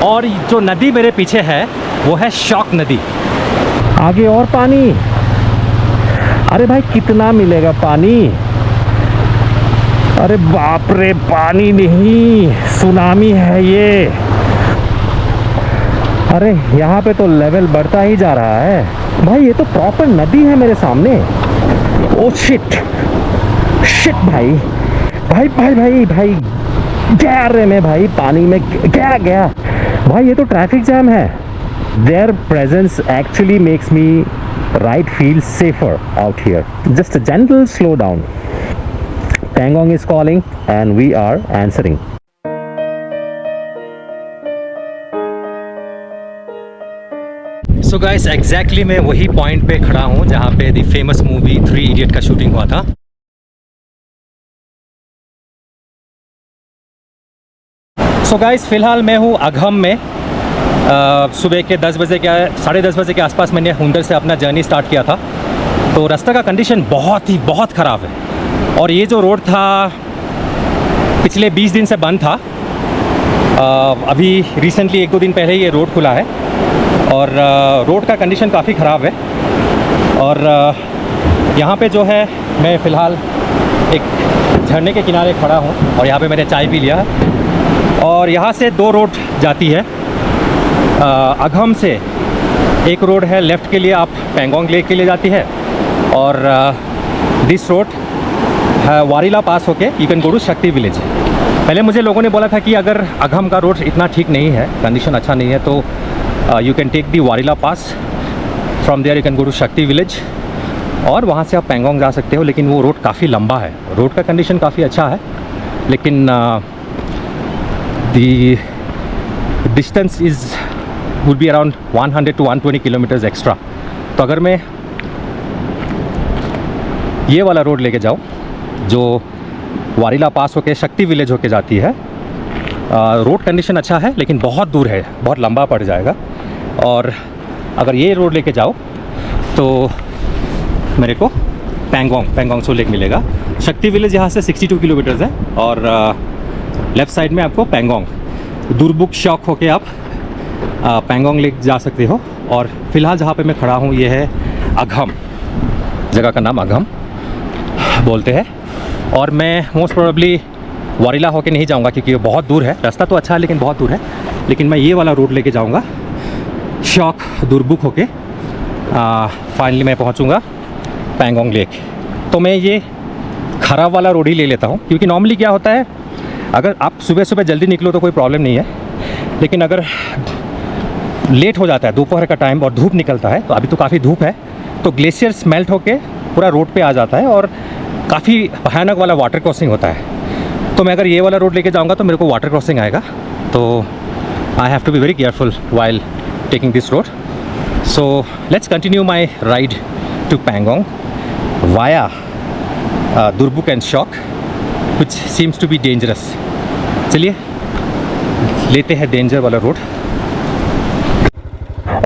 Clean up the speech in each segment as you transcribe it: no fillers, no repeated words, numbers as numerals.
और जो नदी मेरे पीछे है वो है शॉक नदी। आगे और पानी। अरे भाई कितना मिलेगा पानी? अरे बाप रे, पानी नहीं, सुनामी है ये। अरे यहाँ पे तो लेवल बढ़ता ही जा रहा है भाई। ये तो प्रॉपर नदी है मेरे सामने। ओ शिट शिट भाई भाई भाई भाई भाई गया रे मैं भाई, पानी में गया भाई। ये तो ट्रैफिक जैम है। There presence actually makes me ride feel safer out here. Just a gentle slow down. Pangong is calling and we are answering. So guys, exactly मैं वही पॉइंट पे खड़ा हूँ जहाँ पे द फेमस मूवी 3 इडियट का shooting हुआ था। सो गाइस, फ़िलहाल मैं हूँ अघम में। सुबह के 10 बजे के 10:30 बजे के आसपास मैंने हुंदर से अपना जर्नी स्टार्ट किया था। तो रास्ते का कंडीशन बहुत ख़राब है। और ये जो रोड था पिछले 20 दिन से बंद था। अभी रिसेंटली 1-2 दिन पहले ही ये रोड खुला है। और रोड का कंडीशन काफ़ी ख़राब है। और यहाँ पे जो है मैं फ़िलहाल एक झरने के किनारे खड़ा हूँ और यहाँ पे मैंने चाय पी लिया है। और यहाँ से 2 रोड जाती है। अघम से एक रोड है लेफ़्ट के लिए, आप पैंगोंग लेक के लिए जाती है। और दिस रोड वारीला पास होके you can go to Shakti village. पहले मुझे लोगों ने बोला था कि अगर अघम का रोड इतना ठीक नहीं है, कंडीशन अच्छा नहीं है, तो you can take the Wari La pass. From there you can go to Shakti village और वहाँ से आप पैंगोंग जा सकते हो। लेकिन वो रोड काफ़ी लंबा है। रोड का कंडीशन काफ़ी अच्छा है, लेकिन दी distance would be around 100 to 120 kilometres extra. तो अगर मैं ये वाला रोड लेके जाऊँ जो वारीला पास होके शक्ति विलेज होके जाती है, रोड कंडीशन अच्छा है लेकिन बहुत दूर है, बहुत लंबा पड़ जाएगा। और अगर ये रोड लेके जाओ तो मेरे को पैंगोंग सो लेक मिलेगा। शक्ति विलेज यहाँ से 62 किलोमीटर्स है और लेफ़्ट साइड में आपको पैंगोंग, दुर्बुक शॉक होके आप पैंगोंग लेक जा सकते हो। और फ़िलहाल जहाँ पे मैं खड़ा हूँ ये है अघम, जगह का नाम अघम बोलते हैं। और मैं मोस्ट प्रोबेबली वारीला होके नहीं जाऊंगा क्योंकि ये बहुत दूर है। रास्ता तो अच्छा है लेकिन बहुत दूर है। लेकिन मैं ये वाला रोड लेके जाऊंगा शॉक दुर्बुक होके। फाइनली मैं पहुंचूंगा पैंगोंग लेक। तो मैं ये खराब वाला रोड ही ले लेता हूँ, क्योंकि नॉर्मली क्या होता है, अगर आप सुबह जल्दी निकलो तो कोई प्रॉब्लम नहीं है। लेकिन अगर लेट हो जाता है, दोपहर का टाइम और धूप निकलता है, तो अभी तो काफ़ी धूप है, तो ग्लेशियर्स मेल्ट होके पूरा रोड पे आ जाता है और काफ़ी भयानक वाला वाटर क्रॉसिंग होता है। तो मैं अगर ये वाला रोड लेके जाऊंगा तो मेरे को वाटर क्रॉसिंग आएगा। तो I have to be very careful while taking this road. So let's continue my ride to Pangong via Durbuk and Shyok, which seems to be dangerous. चलिए लेते हैं डेंजर वाला road.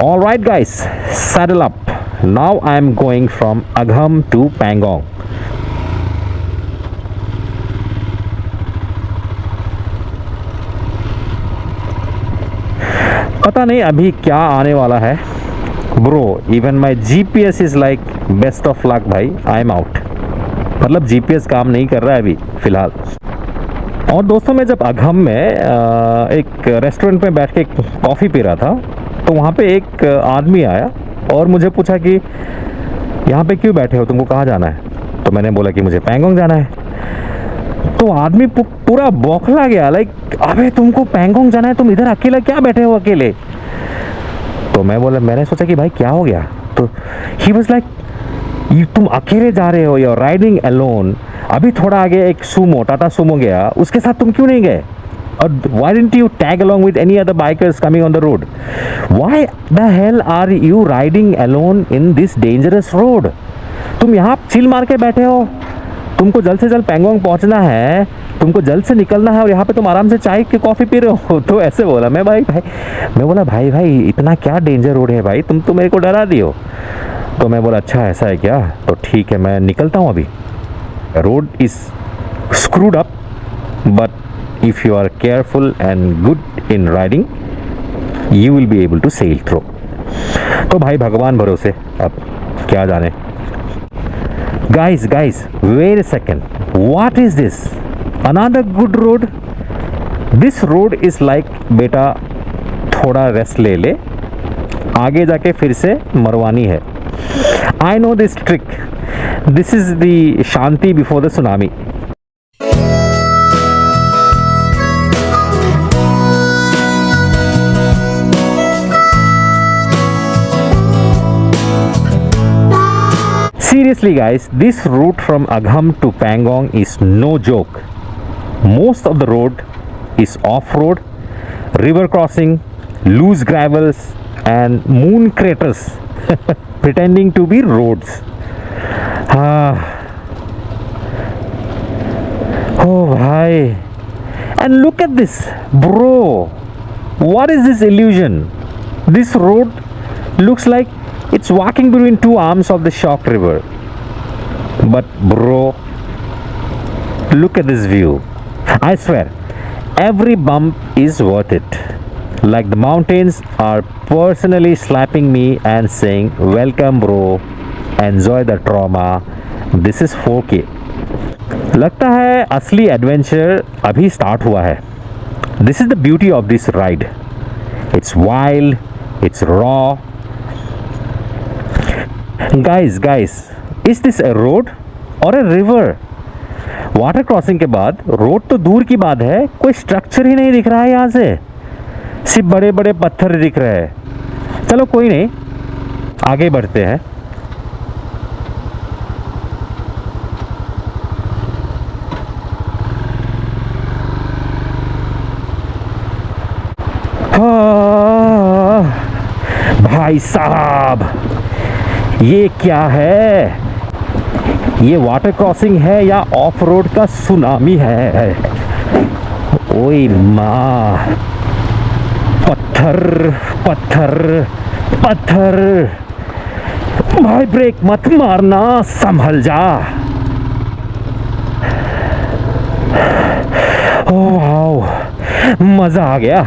All right guys, saddle up. Now I am going from Agham to Pangong. पता नहीं अभी क्या आने वाला है bro. Even my GPS is like best of luck भाई, आई एम आउट। मतलब GPS काम नहीं कर रहा है अभी फ़िलहाल। और दोस्तों, मैं जब अघम में एक रेस्टोरेंट में बैठ के कॉफ़ी पी रहा था, तो वहाँ पे एक आदमी आया और मुझे पूछा कि यहाँ पे क्यों बैठे हो, तुमको कहाँ जाना है? तो मैंने बोला कि मुझे पैंगोंग जाना है। तो आदमी पूरा बौखला गया, लाइक अबे तुमको पैंगोंग जाना है, तुम इधर अकेला क्या बैठे हो अकेले? तो मैंने सोचा कि भाई क्या हो गया? तो ही वाज लाइक तुम अकेले जा रहे हो, यू आर राइडिंग अलोन। अभी थोड़ा आगे एक टाटा सूमो गया, उसके साथ तुम क्यों नहीं गए? और why didn't you tag along with any other bikers coming on the road? Why the hell are you riding alone in this dangerous road? तुम यहाँ चिल मार के बैठे हो, तुमको जल्द से जल्द पैंगोंग पहुँचना है, तुमको जल्द से निकलना है, और यहाँ पे तुम आराम से चाय की कॉफ़ी पी रहे हो। तो ऐसे बोला मैं बोला भाई इतना क्या डेंजर रोड है भाई, तुम तो मेरे को डरा दियो। तो मैं बोला अच्छा ऐसा है क्या? तो ठीक है, मैं निकलता हूँ अभी। Road is screwed up, but if you are careful and good in riding, you will be able to sail through. तो भाई भगवान भरोसे, अब क्या जाने. Guys, wait a second. What is this? Another good road? This road is like, बेटा थोड़ा rest ले ले, आगे जाके फिर से मरवानी है. I know this trick. This is the Shanti before the tsunami. Seriously guys, this route from Agham to Pangong is no joke. Most of the road is off-road, river crossing, loose gravels and moon craters pretending to be roads. Oh bhai, and look at this bro, what is this illusion? This road looks like it's walking between two arms of the shocked river. But bro, look at this view. I swear, every bump is worth it. Like the mountains are personally slapping me and saying, welcome bro, enjoy the trauma. This is 4K. लगता है असली adventure अभी start हुआ है. This is the beauty of this ride. It's wild, it's raw. Guys, is this a road or a river? Water crossing के बाद road तो दूर की बात है, कोई स्ट्रक्चर ही नहीं दिख रहा है यहाँ से, सिर्फ बड़े बड़े पत्थर दिख रहे हैं. चलो कोई नहीं, आगे बढ़ते हैं. भाई साहब, ये क्या है? ये वाटर क्रॉसिंग है या ऑफ रोड का सुनामी है? ओए माँ, पत्थर पत्थर पत्थर. भाई ब्रेक मत मारना, संभल जा. ओह वाओ, मजा आ गया.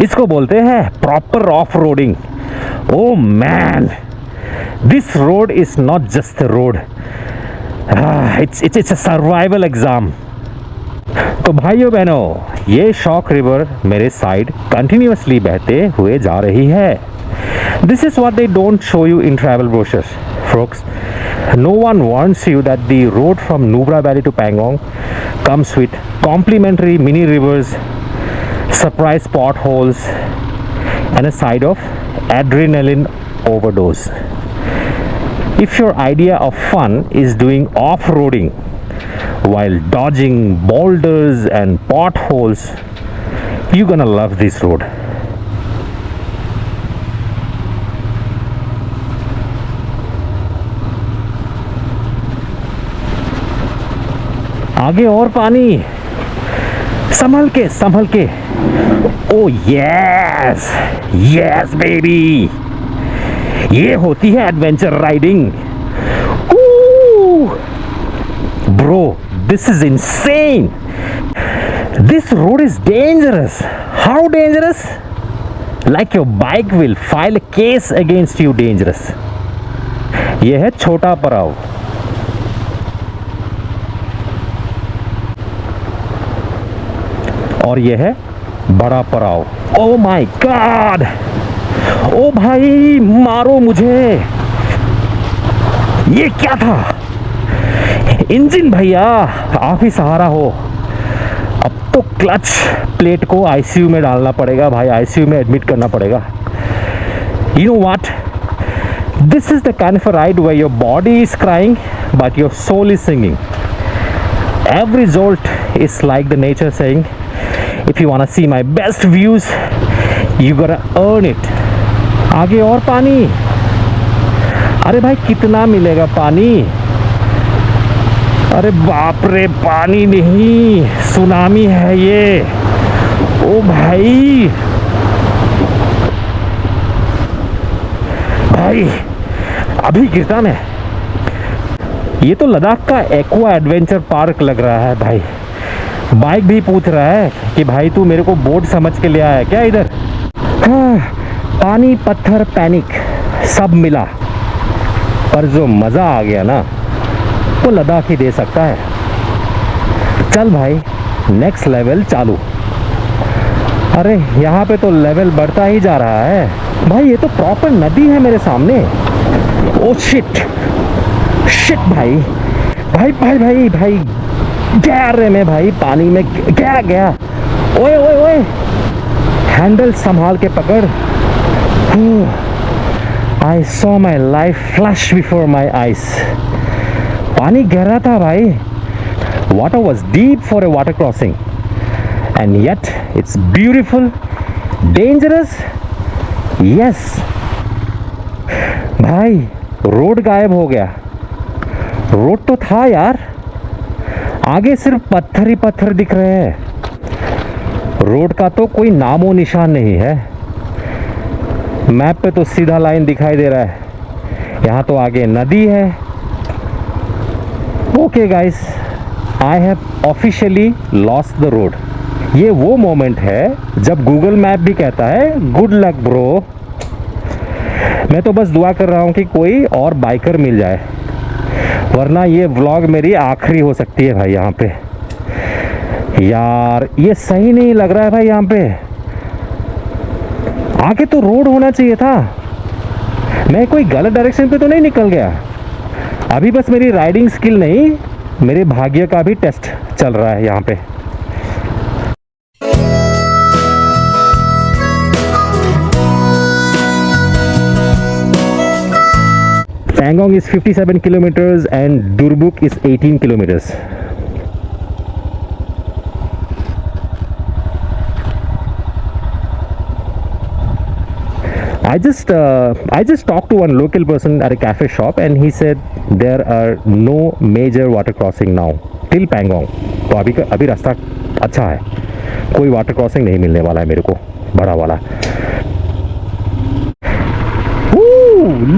इसको बोलते हैं proper off roading. Oh man, this road is not just a road. It's a survival exam. तो भाइयों बहनों, ये शॉक रिवर मेरे साइड कंटिन्यूसली बहते हुए जा रही है. This is what they don't show you in travel brochures, folks. No one warns you that the road from Nubra Valley to Pangong comes with complimentary mini rivers, surprise potholes, and a side of adrenaline overdose. If your idea of fun is doing off-roading while dodging boulders and potholes, you're gonna love this road. आगे और पानी, संभल के. Oh yes, yes baby, ये होती है adventure riding. Bro, this is insane. This road is dangerous. How dangerous? Like your bike will file a case against you. Dangerous. ये है छोटा पड़ाव. और ये है बड़ा पड़ाव. ओ माय गॉड, ओ भाई मारो मुझे. ये क्या था? इंजन भैया, आप ही सहारा हो. अब तो क्लच प्लेट को आईसीयू में डालना पड़ेगा भाई, आईसीयू में एडमिट करना पड़ेगा. You know what, this is the kind of ride where your body is crying but your soul is singing. Every jolt is like the nature saying, if you wanna see my best views, you gotta earn it. आगे और पानी. अरे भाई कितना मिलेगा पानी? अरे बाप रे, पानी नहीं, सुनामी है ये. ओ भाई, अभी गिरता मैं. ये तो लद्दाख का एक्वा एडवेंचर पार्क लग रहा है भाई. बाइक भी पूछ रहा है कि भाई तू मेरे को बोट समझ के ले आया क्या इधर. हाँ, पानी पत्थर पैनिक सब मिला, पर जो मज़ा आ गया ना वो लद्दाख ही दे सकता है। चल भाई, नेक्स्ट लेवल चालू। अरे यहाँ पे तो लेवल बढ़ता ही जा रहा है भाई, ये तो प्रॉपर नदी है मेरे सामने। ओ शिट शिट भाई भाई भाई भाई भाई, गया रे मैं भाई, पानी में गया। ओए ओए ओए, हैंडल संभाल के पकड़। I saw my life flash before my eyes. पानी गहरा था भाई, water was deep for a water crossing, and yet it's beautiful, dangerous, yes. भाई रोड गायब हो गया। रोड तो था यार, आगे सिर्फ पत्थर ही पत्थर दिख रहे हैं। रोड का तो कोई नामो निशान नहीं है। मैप पे तो सीधा लाइन दिखाई दे रहा है, यहाँ तो आगे नदी है। Okay guys, I have officially lost the road. ये वो मोमेंट है जब गूगल मैप भी कहता है गुड लक ब्रो। मैं तो बस दुआ कर रहा हूँ कि कोई और बाइकर मिल जाए, वरना ये व्लॉग मेरी आखिरी हो सकती है भाई यहाँ पे। यार ये सही नहीं लग रहा है भाई, यहाँ पे आगे तो रोड होना चाहिए था। मैं कोई गलत डायरेक्शन पे तो नहीं निकल गया? अभी बस मेरी राइडिंग स्किल नहीं, मेरे भाग्य का भी टेस्ट चल रहा है यहाँ पे। Pangong is 57 kilometers and Durbuk is 18 kilometers. I just talked to one local person at a cafe shop and he said there are no major water crossing now till Pangong. तो अभी रास्ता अच्छा है, कोई वाटर क्रॉसिंग नहीं मिलने वाला है मेरे को बड़ा वाला।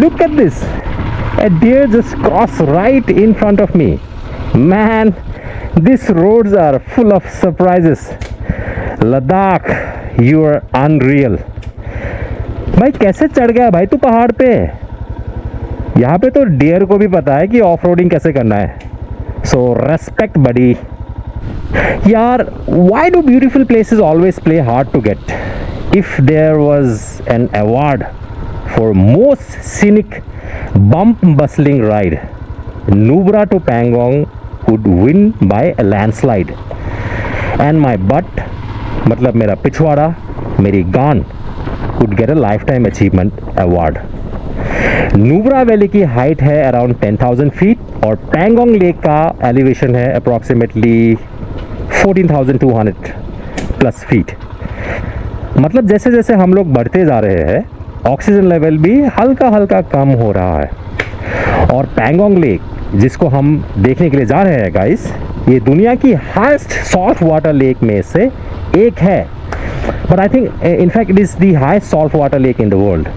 Look at this! A deer just crossed right in front of me. Man, these roads are full of surprises. Ladakh, you are unreal. भाई कैसे चढ़ गया भाई तू पहाड़ पे? यहाँ पे तो डियर को भी पता है कि ऑफ रोडिंग कैसे करना है। So respect buddy. यार, why do beautiful places always play hard to get? If there was an award for most scenic bump bustling ride, Nubra to Pangong would win by a landslide. And my butt, मतलब मेरा पिछवाड़ा, मेरी गान, would get a lifetime achievement award. Nubra valley की height है around 10,000 feet और Pangong lake का elevation है अप्रॉक्सीमेटली 14,200 प्लस फीट। मतलब जैसे जैसे हम लोग बढ़ते जा रहे हैं, ऑक्सीजन लेवल भी हल्का हल्का कम हो रहा है। और पैंगोंग लेक जिसको हम देखने के लिए जा रहे हैं गाइस, ये दुनिया की हाईएस्ट सॉल्ट वाटर लेक में से एक है। But I think in fact it is the highest salt water lake in the world.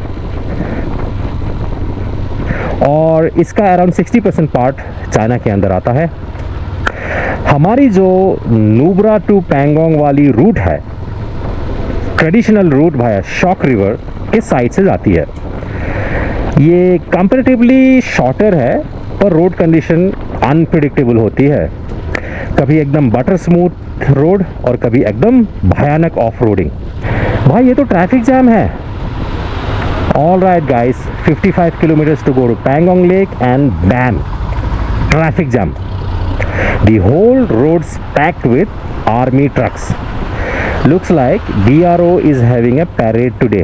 और इसका अराउंड 60% पार्ट चाइना के अंदर आता है। हमारी जो नुब्रा टू पैंगोंग वाली रूट है, ट्रेडिशनल रूट भाई शॉक रिवर के साइड से जाती है। ये कंपैरेटिवली शॉर्टर है, पर रोड कंडीशन अनप्रिडिक्टेबल होती है। कभी एकदम बटर स्मूथ रोड और कभी एकदम भयानक ऑफ रोडिंग। भाई ये तो ट्रैफिक जैम है। All right guys, 55 kilometres to go to Pangong lake and bam, traffic jam. The whole roads packed with army trucks. Looks like DRO is having a parade today.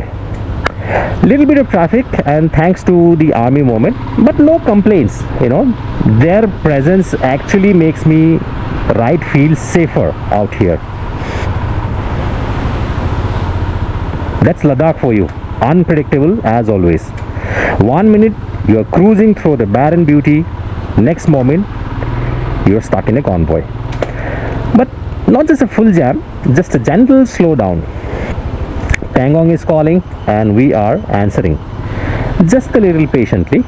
Little bit of traffic and thanks to the army movement, but no complaints. You know, their presence actually makes me ride feel safer out here. That's Ladakh for you. Unpredictable as always. 1 minute you are cruising through the barren beauty, next moment you're stuck in a convoy. But not just a full jam, just a gentle slowdown. Pangong is calling and we are answering. Just a little patiently.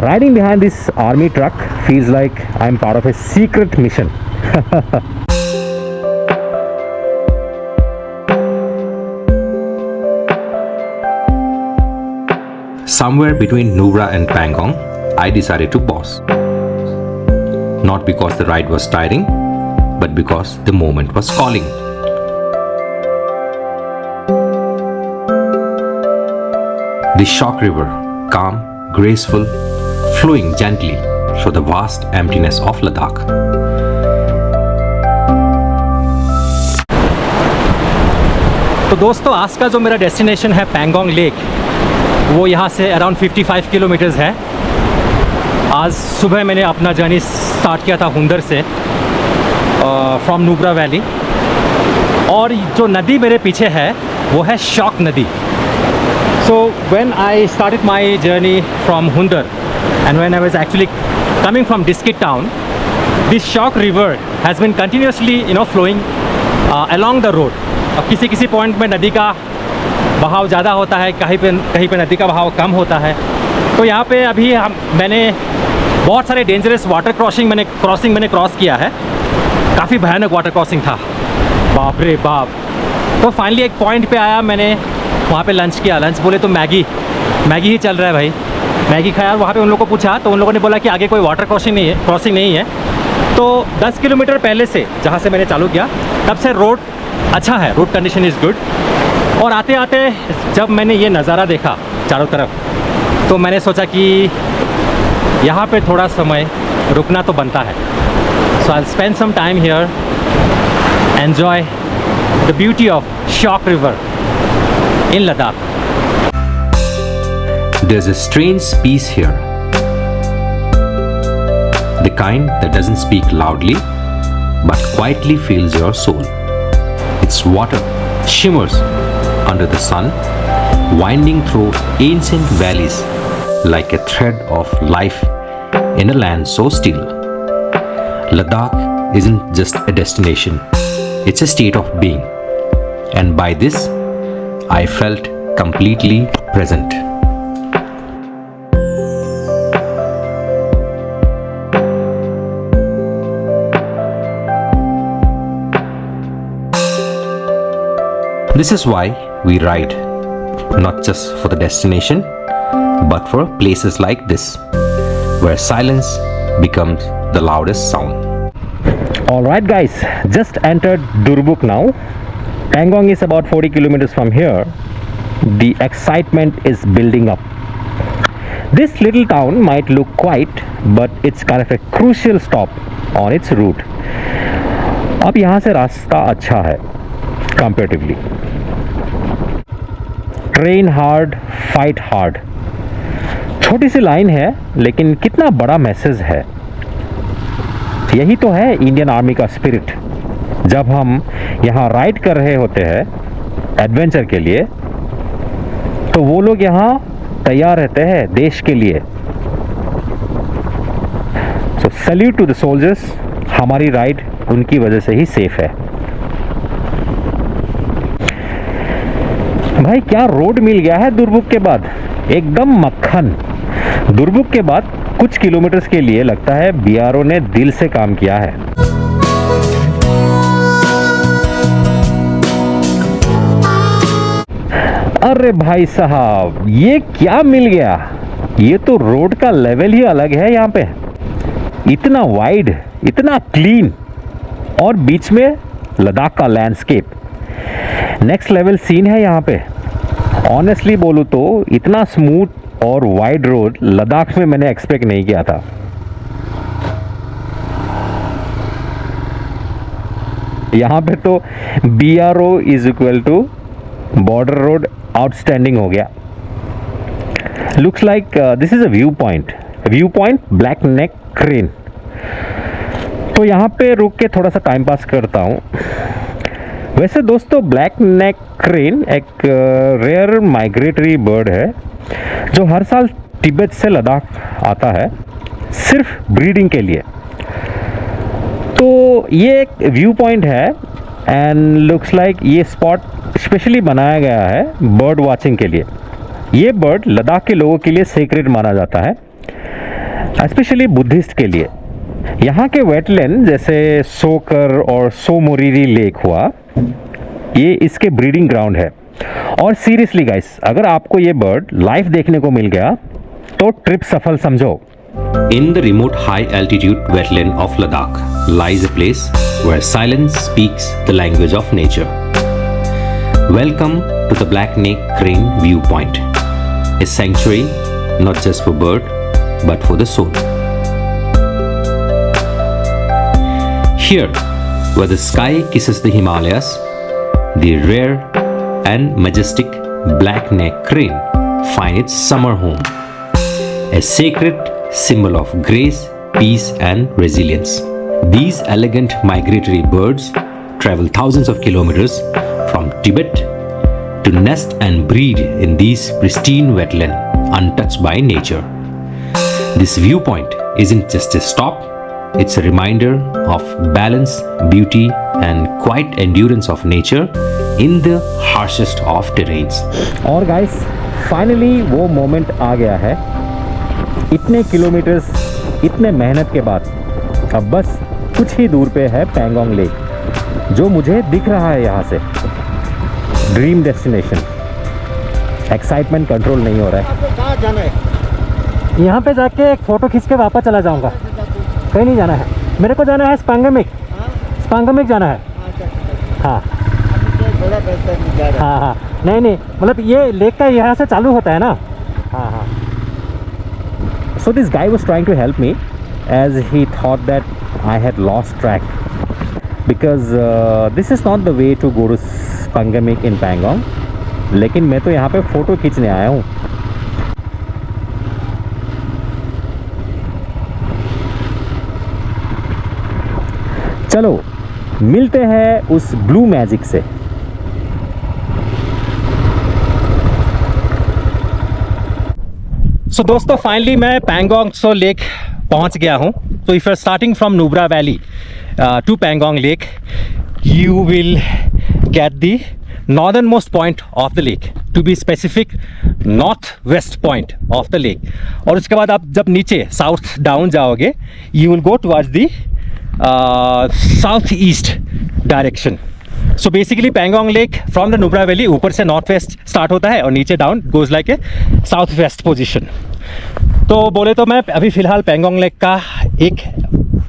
Riding behind this army truck feels like I'm part of a secret mission. Somewhere between Nubra and Pangong, I decided to pause. Not because the ride was tiring, but because the moment was calling. The Shock River, calm, graceful, flowing gently through the vast emptiness of Ladakh. तो दोस्तों, आज का जो मेरा destination है Pangong lake, वो यहाँ से अराउंड 55 किलोमीटर्स है। आज सुबह मैंने अपना जर्नी स्टार्ट किया था हुंदर से, फ्रॉम नुब्रा वैली। और जो नदी मेरे पीछे है वो है शॉक नदी। So when I started my journey from Hunder and when I was actually coming from Diskit town, this Shyok river has been continuously flowing along the road. अब किसी किसी पॉइंट में नदी का बहाव ज़्यादा होता है, कहीं पे नदी का बहाव कम होता है। तो यहाँ पे अभी मैंने बहुत सारे डेंजरस वाटर क्रॉसिंग मैंने क्रॉस किया है। काफ़ी भयानक वाटर क्रॉसिंग था, बाप रे बाप। तो फाइनली एक पॉइंट पे आया, मैंने वहाँ पे लंच किया। लंच बोले तो मैगी ही चल रहा है भाई, मैगी खाया। वहाँ पे उन लोगों को पूछा तो उन लोगों ने बोला कि आगे कोई वाटर क्रॉसिंग नहीं है। तो 10 किलोमीटर पहले से जहाँ से मैंने चालू किया, तब से रोड अच्छा है, रोड कंडीशन इज़ गुड। और आते आते जब मैंने ये नज़ारा देखा चारों तरफ, तो मैंने सोचा कि यहाँ पे थोड़ा समय रुकना तो बनता है। So I will spend some time here, enjoy the beauty of Shyok river in Ladakh. There's a strange peace here, the kind that doesn't speak loudly but quietly fills your soul. Its water shimmers under the sun, winding through ancient valleys like a thread of life in a land so still. Ladakh isn't just a destination, it's a state of being. And by this, I felt completely present. This is why we ride, not just for the destination, but for places like this, where silence becomes the loudest sound. Alright guys, just entered Durbuk now. Pangong is about 40 kilometers from here. The excitement is building up. This little town might look quiet, but it's kind of a crucial stop on its route. अब यहाँ से रास्ता अच्छा है comparatively. Train hard, fight hard. छोटी सी line है, लेकिन कितना बड़ा मैसेज है। यही तो है इंडियन आर्मी का स्पिरिट। जब हम यहाँ राइड कर रहे होते हैं एडवेंचर के लिए, तो वो लोग यहाँ तैयार रहते हैं देश के लिए। सो सैल्यूट टू द सोल्जर्स। हमारी राइड उनकी वजह से ही सेफ है। भाई क्या रोड मिल गया है दुर्बुक के बाद, एकदम मक्खन। दुर्बुक के बाद कुछ किलोमीटर्स के लिए लगता है बीआरओ ने दिल से काम किया है। अरे भाई साहब, ये क्या मिल गया। ये तो रोड का लेवल ही अलग है यहाँ पे। इतना वाइड, इतना क्लीन, और बीच में लद्दाख का लैंडस्केप। नेक्स्ट लेवल सीन है यहाँ पे। ऑनेस्टली बोलूँ तो इतना स्मूथ और वाइड रोड लद्दाख में मैंने एक्सपेक्ट नहीं किया था। यहाँ पे तो BRO is equal to border road outstanding हो गया। Looks like this is a view point black neck crane. तो यहाँ पे रुक के थोड़ा सा टाइम पास करता हूँ। वैसे दोस्तों, ब्लैक नेक क्रेन एक रेयर माइग्रेटरी बर्ड है जो हर साल तिब्बत से लद्दाख आता है सिर्फ ब्रीडिंग के लिए। तो ये एक व्यू पॉइंट है एंड लुक्स लाइक ये स्पॉट स्पेशली बनाया गया है बर्ड वाचिंग के लिए। ये बर्ड लद्दाख के लोगों के लिए सेक्रेट माना जाता है। स्पेशली बुद्धिस्ट के लिए। यहाँ के वेटलैंड जैसे सोकर और सोमोरिरी लेक हुआ, ये इसके ब्रीडिंग ग्राउंड है। और सीरियसली गाइस, अगर आपको ये बर्ड लाइव देखने को मिल गया तो ट्रिप सफल समझो। In the remote high-altitude wetland of Ladakh lies a place where silence speaks the language of nature. Welcome to the Black Neck Crane Viewpoint, a sanctuary not just for bird but for the soul. Here, where the sky kisses the Himalayas, the rare and majestic Black Neck Crane find its summer home, a sacred symbol of grace, peace and resilience. These elegant migratory birds travel thousands of kilometers from Tibet to nest and breed in these pristine wetlands untouched by nature. This viewpoint isn't just a stop, it's a reminder of balance, beauty and quiet endurance of nature in the harshest of terrains. और guys, finally वो moment आ गया है। इतने kilometres, इतने मेहनत के बाद अब बस कुछ ही दूर पे है पैंगोंग लेक, जो मुझे दिख रहा है यहाँ से। Dream destination. एक्साइटमेंट कंट्रोल नहीं हो रहा है। कहाँ जाना है? यहाँ पे जाके एक फ़ोटो खींच के वापस चला जाऊँगा। कहीं नहीं जाना है, मेरे को जाना है स्पांगमिक। स्पांगमिक जाना है। हाँ बड़ा पैसा नहीं जा रहा। हाँ हाँ, नहीं मतलब ये लेक का यहाँ से चालू होता है ना। हाँ हाँ। So this guy was trying to help me as he thought that I had lost track, because this is not the way to go to Spangamik in Pangong. लेकिन मैं तो यहाँ पे फ़ोटो खींचने आया हूँ। चलो मिलते हैं उस ब्लू मैजिक से। सो दोस्तों, फाइनली मैं पैंगोंग सो लेक पहुंच गया हूं। तो if you are starting from Nubra valley to Pangong lake, you will get the northern most point of the lake, to be specific north west point of the lake. और उसके बाद आप जब नीचे साउथ डाउन जाओगे, you will go towards the south east direction. So basically Pangong lake from the Nubra valley ऊपर से north west start होता है और नीचे down goes like a south west position. तो बोले तो मैं अभी फ़िलहाल पैंगोंग लेक का एक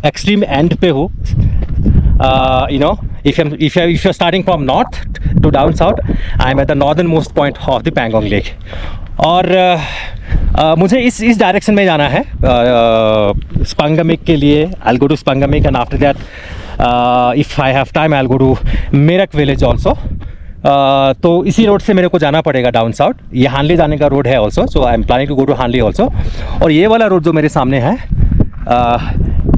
एक्सट्रीम एंड पे हूँ। You know, if you're starting from north to down south, I'm at the northern most point of the Pangong Lake. और मुझे इस डायरेक्शन में जाना है स्पांगमिक के लिए। I'll go to Spangamik and after that if I have time I'll go to Merak village also. तो इसी रोड से मेरे को जाना पड़ेगा डाउन साउथ। ये हानली जाने का रोड है also, so I am planning to go to Hanle also. और ये वाला रोड जो मेरे सामने है,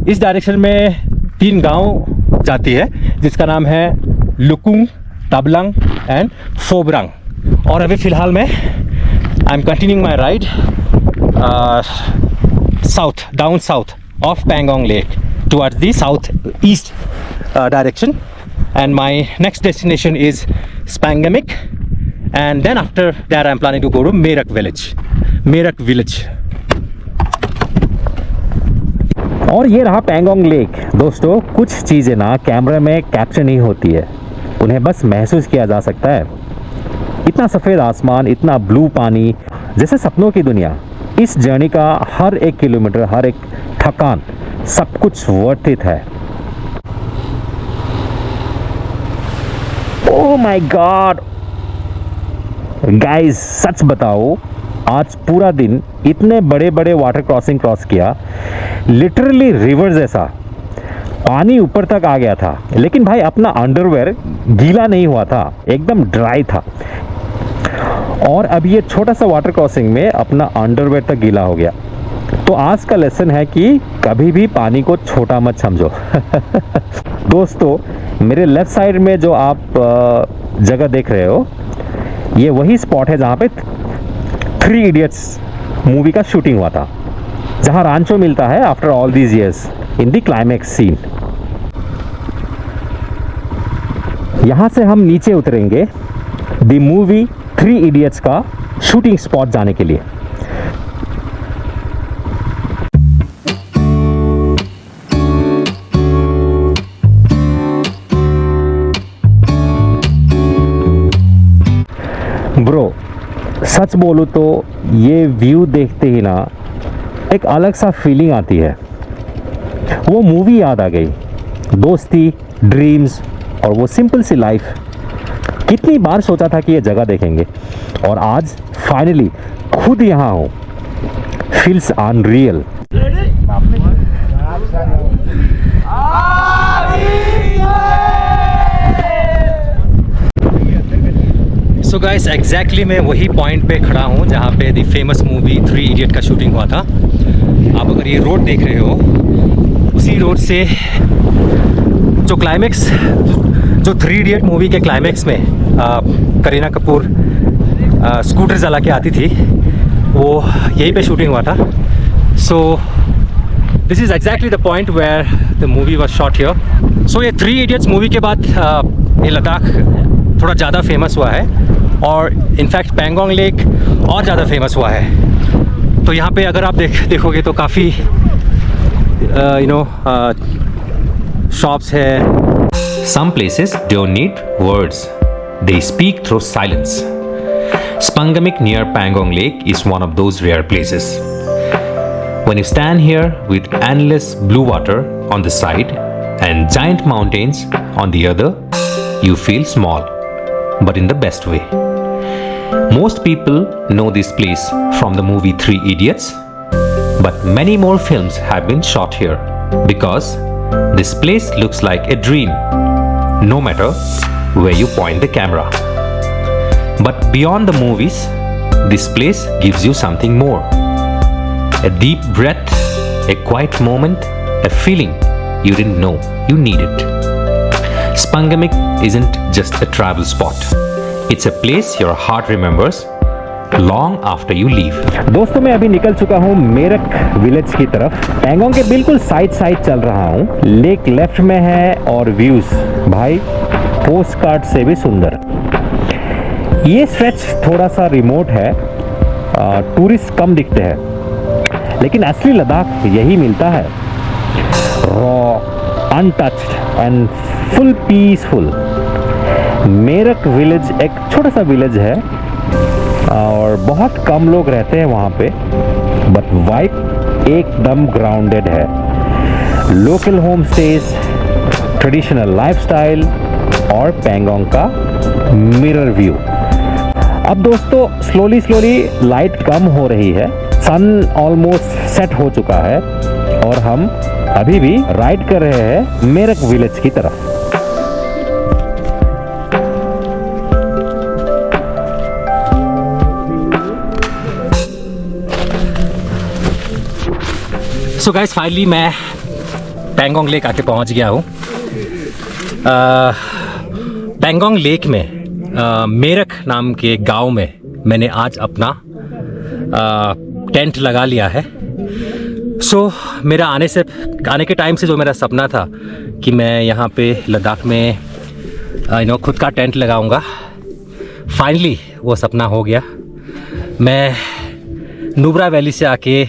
इस डायरेक्शन में 3 गांव जाती है, जिसका नाम है लुकुंग, तबलंग एंड फोबरंग। और अभी फ़िलहाल मैं I am continuing my ride south, down south of Pangong lake towards the southeast direction, and my next destination is Spangamik, and then after that I'm planning to go to Merak village. और ये रहा Pangong lake. दोस्तों, कुछ चीज़ें ना कैमरे में capture नहीं होती है, उन्हें बस महसूस किया जा सकता है। इतना सफ़ेद आसमान, इतना ब्लू पानी, जैसे सपनों की दुनिया। इस जर्नी का हर एक किलोमीटर, हर एक थकान, सब कुछ वर्थ इट है। ओह माय गॉड गाइस, सच बताओ, आज पूरा दिन इतने बड़े बड़े वाटर क्रॉसिंग क्रॉस किया, लिटरली रिवर जैसा। पानी ऊपर तक आ गया था, लेकिन भाई अपना अंडरवेयर गीला नहीं हुआ था, एकदम ड्राई था। और अब ये छोटा सा वाटर क्रॉसिंग में अपना अंडरवेयर तक गीला हो गया। तो आज का लेसन है कि कभी भी पानी को छोटा मत समझो। दोस्तों, मेरे लेफ्ट साइड में जो आप जगह देख रहे हो, ये वही स्पॉट है जहाँ पे 3 इडियट्स मूवी का शूटिंग हुआ था, जहाँ रांचो मिलता है after all these years in the climax scene. यहाँ से हम नीचे उतरेंगे द मूवी 3 इडियट्स का शूटिंग स्पॉट जाने के लिए। ब्रो सच बोलूँ तो ये व्यू देखते ही ना एक अलग सा फीलिंग आती है। वो मूवी याद आ गई, दोस्ती, ड्रीम्स और वो सिंपल सी लाइफ। कितनी बार सोचा था कि ये जगह देखेंगे और आज फाइनली खुद यहाँ हूँ। Feels unreal. So guys exactly मैं वही पॉइंट पे खड़ा हूँ जहाँ पे द फेमस मूवी 3 इडियट का शूटिंग हुआ था। आप अगर ये रोड देख रहे हो, उसी रोड से जो क्लाइमेक्स, जो 3 इडियट मूवी के क्लाइमेक्स में करीना कपूर स्कूटर जला के आती थी, वो यहीं पे शूटिंग हुआ था। So this is exactly the point where the movie was shot here. So ये 3 इडियट्स मूवी के बाद ये लद्दाख थोड़ा ज़्यादा फेमस हुआ है और इनफैक्ट पैंगोंग लेक और ज़्यादा फेमस हुआ है। तो यहाँ पे अगर आप देखोगे तो काफ़ी शॉप्स है। Some places don't need words, they speak through silence. Spangamik near Pangong Lake is one of those rare places. When you stand here with endless blue water on the side and giant mountains on the other, you feel small, but in the best way. Most people know this place from the movie 3 Idiots, but many more films have been shot here because this place looks like a dream, no matter where you point the camera. But beyond the movies, this place gives you something more. A deep breath, a quiet moment, a feeling you didn't know you needed. Spangamik isn't just a travel spot. It's a place your heart remembers long after you leave. दोस्तों मैं अभी निकल चुका हूँ मेरक village की तरफ। पैंगोंग के बिल्कुल साइड चल रहा हूँ। लेक लेफ्ट में है और व्यूज भाई पोस्ट कार्ड से भी सुंदर। ये स्ट्रेच थोड़ा सा रिमोट है, टूरिस्ट कम दिखते हैं, लेकिन असली लद्दाख यही मिलता है, raw, untouched and full peaceful. Merak village एक छोटा सा विलेज है और बहुत कम लोग रहते हैं वहाँ पे, बट वाइब एकदम ग्राउंडेड है। Local home stage, traditional lifestyle और पैंगोंग का मिरर व्यू। अब दोस्तों स्लोली लाइट कम हो रही है, सन ऑलमोस्ट सेट हो चुका है और हम अभी भी राइड कर रहे हैं मेरक विलेज की तरफ। सो गाइस फाइनली मैं पैंगोंग लेक आके पहुंच गया हूँ। पैंगोंग लेक में मेरक नाम के गांव में मैंने आज अपना टेंट लगा लिया है। सो मेरा आने के टाइम से जो मेरा सपना था कि मैं यहाँ पे लद्दाख में खुद का टेंट लगाऊंगा, फाइनली वो सपना हो गया। मैं नुब्रा वैली से आके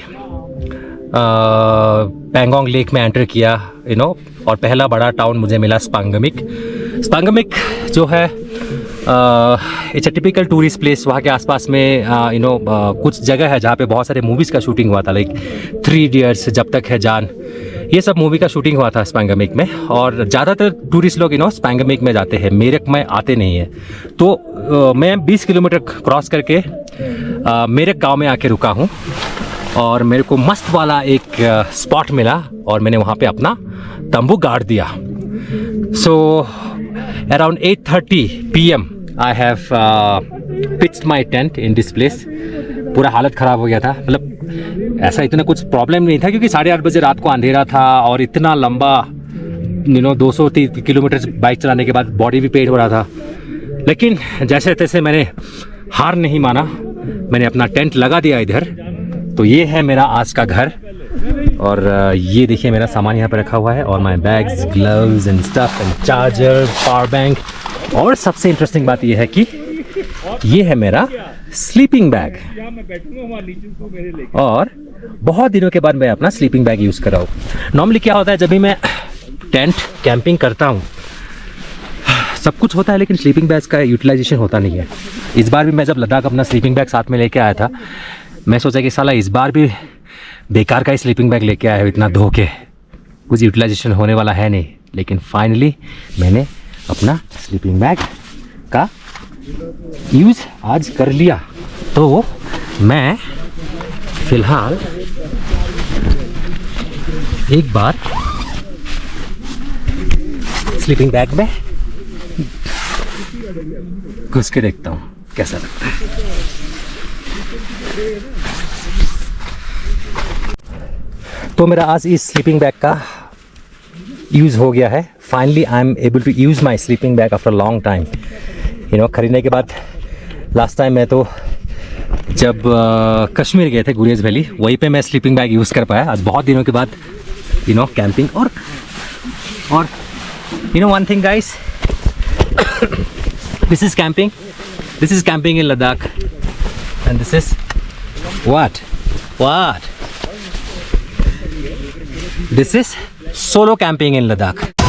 पैंगोंग लेक में एंटर किया और पहला बड़ा टाउन मुझे मिला स्पांगमिक जो है it's a typical tourist place. वहाँ के आसपास में कुछ जगह है जहाँ पे बहुत सारे मूवीज़ का शूटिंग हुआ था, लाइक 3 इडियट्स, जब तक है जान, ये सब मूवी का शूटिंग हुआ था स्पांगमिक में। और ज़्यादातर टूरिस्ट लोग स्पांगमिक में जाते हैं, मेरक में आते नहीं हैं। तो मैं 20 किलोमीटर क्रॉस करके मेरक गाँव में आके रुका हूँ और मेरे को मस्त वाला एक स्पॉट मिला और मैंने वहाँ पे अपना तंबू गाड़ दिया। So around 8:30 PM I have pitched my tent in this place. पूरा हालत ख़राब हो गया था, मतलब ऐसा इतना कुछ प्रॉब्लम नहीं था क्योंकि 8:30 बजे रात को अंधेरा था और इतना लंबा 203 किलोमीटर बाइक चलाने के बाद बॉडी भी पेन हो रहा था। लेकिन जैसे तैसे मैंने हार नहीं माना, मैंने अपना टेंट लगा दिया इधर। तो ये है मेरा आज का घर और ये देखिए मेरा सामान यहाँ पे रखा हुआ है और my bags, gloves and stuff and charger, power bank. और सबसे इंटरेस्टिंग बात ये है कि ये है मेरा स्लीपिंग बैग और बहुत दिनों के बाद मैं अपना स्लीपिंग बैग यूज़ कर रहा हूँ। नॉर्मली क्या होता है, जब भी मैं टेंट कैंपिंग करता हूँ सब कुछ होता है लेकिन स्लीपिंग बैग का यूटिलाइजेशन होता नहीं है। इस बार भी मैं जब लद्दाख अपना स्लीपिंग बैग साथ में लेके आया था, मैं सोचा कि साला इस बार भी बेकार का ही स्लीपिंग बैग लेके आया है, इतना धो के कुछ यूटिलाइजेशन होने वाला है नहीं। लेकिन फाइनली मैंने अपना स्लीपिंग बैग का यूज़ आज कर लिया। तो मैं फ़िलहाल एक बार स्लीपिंग बैग में घुस के देखता हूँ कैसा लगता है। तो मेरा आज इस स्लीपिंग बैग का यूज़ हो गया है। Finally I am able to use my sleeping bag after long time. खरीदने के बाद लास्ट टाइम मैं तो जब कश्मीर गए थे गुरेज वैली, वहीं पे मैं स्लीपिंग बैग यूज़ कर पाया। आज बहुत दिनों के बाद कैंपिंग और one thing guys, this is camping in Ladakh, and this is what this is solo camping in Ladakh.